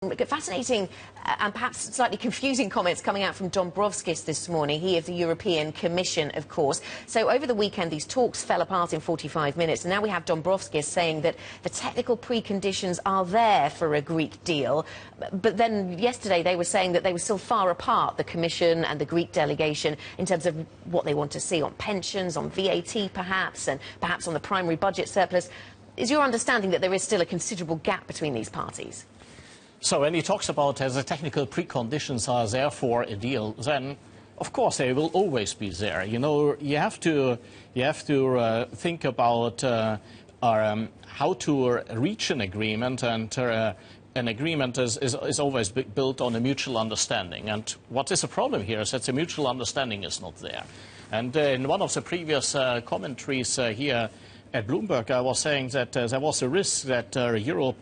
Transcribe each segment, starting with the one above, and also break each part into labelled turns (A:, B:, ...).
A: Fascinating and perhaps slightly confusing comments coming out from Dombrovskis this morning, he of the European Commission, of course. So over the weekend, these talks fell apart in 45 minutes, and now we have Dombrovskis saying that the technical preconditions are there for a Greek deal. But then yesterday they were saying that they were still far apart, the Commission and the Greek delegation, in terms of what they want to see on pensions, on VAT perhaps, and perhaps on the primary budget surplus. Is your understanding that there is still a considerable gap between these parties?
B: So when he talks about the technical preconditions are there for a deal, then of course they will always be there. You know, you have to think about how to reach an agreement, and an agreement is always built on a mutual understanding. And what is the problem here is that the mutual understanding is not there. And in one of the previous commentaries here at Bloomberg, I was saying that there was a risk that Europe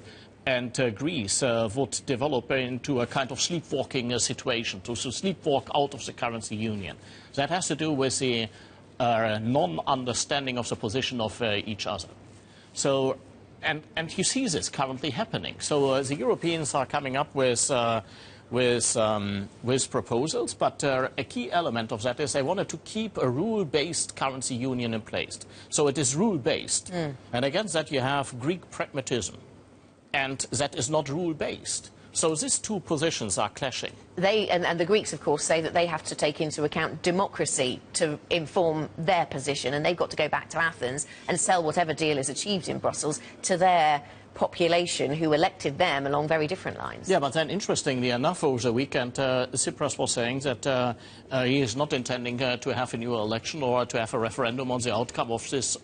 B: and Greece would develop into a kind of sleepwalking situation, to sleepwalk out of the currency union. That has to do with the non-understanding of the position of each other. So, and you see this currently happening. So the Europeans are coming up with proposals, but a key element of that is they wanted to keep a rule-based currency union in place. So it is rule-based. And against that you have Greek pragmatism. And that is not rule-based. So these two positions are clashing.
A: And the Greeks, of course, say that they have to take into account democracy to inform their position, and they've got to go back to Athens and sell whatever deal is achieved in Brussels to their population who elected them along very different lines.
B: Yeah, but then interestingly enough, over the weekend, Tsipras was saying that he is not intending to have a new election or to have a referendum on the outcome of this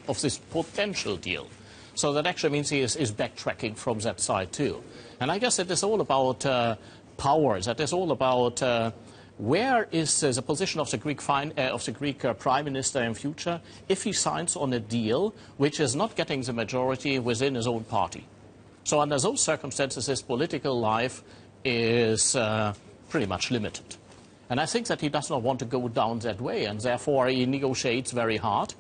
B: potential deal. So that actually means he is backtracking from that side too. And I guess it is all about power. That is all about where is the position of the Greek Prime Minister in future if he signs on a deal which is not getting the majority within his own party. So under those circumstances, his political life is pretty much limited. And I think that he does not want to go down that way, and therefore he negotiates very hard.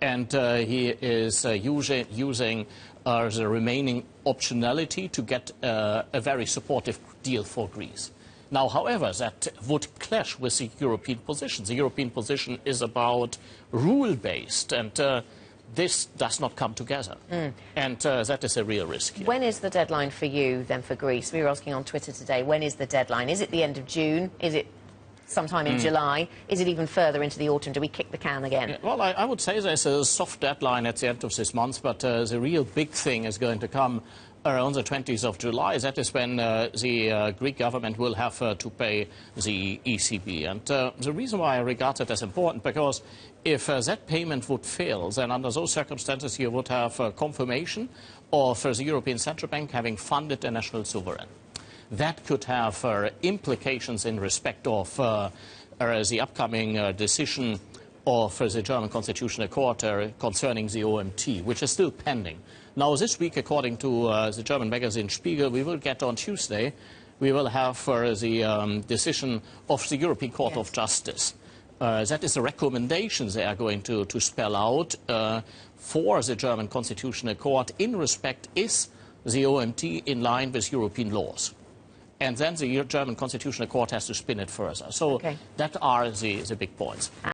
B: And he is using the remaining optionality to get a very supportive deal for Greece. Now, however, that would clash with the European position. The European position is about rule-based, and this does not come together. And that is a real risk here.
A: When is the deadline for you, then, for Greece? We were asking on Twitter today, when is the deadline? Is it the end of June? Is it sometime in July? Is it even further into the autumn? Do we kick the can again?
B: Yeah, well, I would say there's a soft deadline at the end of this month, but the real big thing is going to come around the 20th of July. That is when the Greek government will have to pay the ECB. And the reason why I regard it as important, because if that payment would fail, then under those circumstances you would have confirmation of the European Central Bank having funded a national sovereign. That could have implications in respect of the upcoming decision of the German Constitutional Court concerning the OMT, which is still pending. Now, this week, according to the German magazine Spiegel, we will get on Tuesday, we will have the decision of the European Court of Justice. That is the recommendations they are going to spell out for the German Constitutional Court in respect is the OMT in line with European laws. And then the German Constitutional Court has to spin it further. So that are the big points.